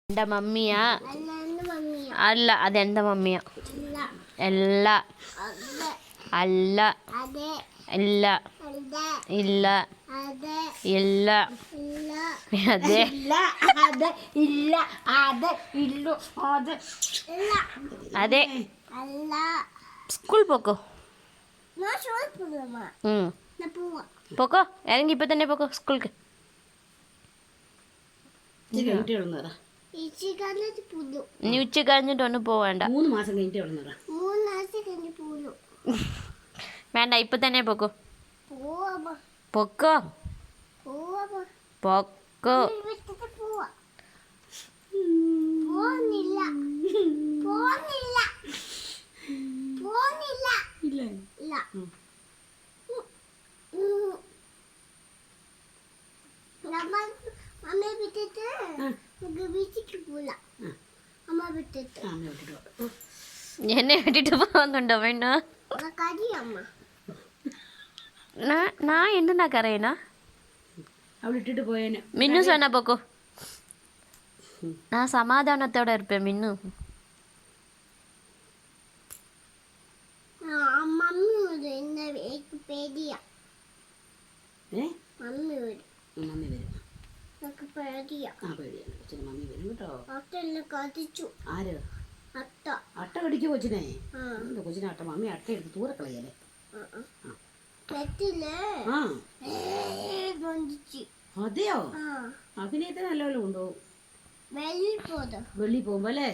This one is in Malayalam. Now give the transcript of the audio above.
എന്റെ മമ്മിയാ അല്ല അതെന്റെ മമ്മിയാ അല്ല അല്ല ഇല്ല ഇല്ല ഇല്ല അതെ അതെ സ്കൂൾ പോക്കോ പോക്കോ ഇറങ്ങി ഇപ്പൊ തന്നെ പോക്കോ സ്കൂൾക്ക് ഇനി ഉച്ച കഴിഞ്ഞിട്ടൊന്നും പോവേണ്ട 3 മാസം കഴിഞ്ഞിട്ട് വേണ്ട ഇപ്പൊ തന്നെ പോക്കോ പൊക്കോ പൊക്കോ എന്നെ വിട്ടിട്ട് പോകുന്നുണ്ടോ വേണ്ട நான் என்னடா கரையனா அவள் இட்டுட்டு போயேன்னு மின்னு சொன்ன போக்கோ நான் சமாதானத்தோட இருப்பேன் மின்னு മമ്മി വരും മമ്മി വരും കേട്ടോ ആര് അട്ട കടിക്കോ കൊച്ചിനെ കൊച്ചിനെ അട്ട മമ്മി അട്ട എടുത്ത് ദൂരെ കളയല്ലേ അതെയോ അഭിനയത്തിന് നല്ലപോലെ ഉണ്ടോ വെളിയിൽ പോകുമ്പോ അല്ലേ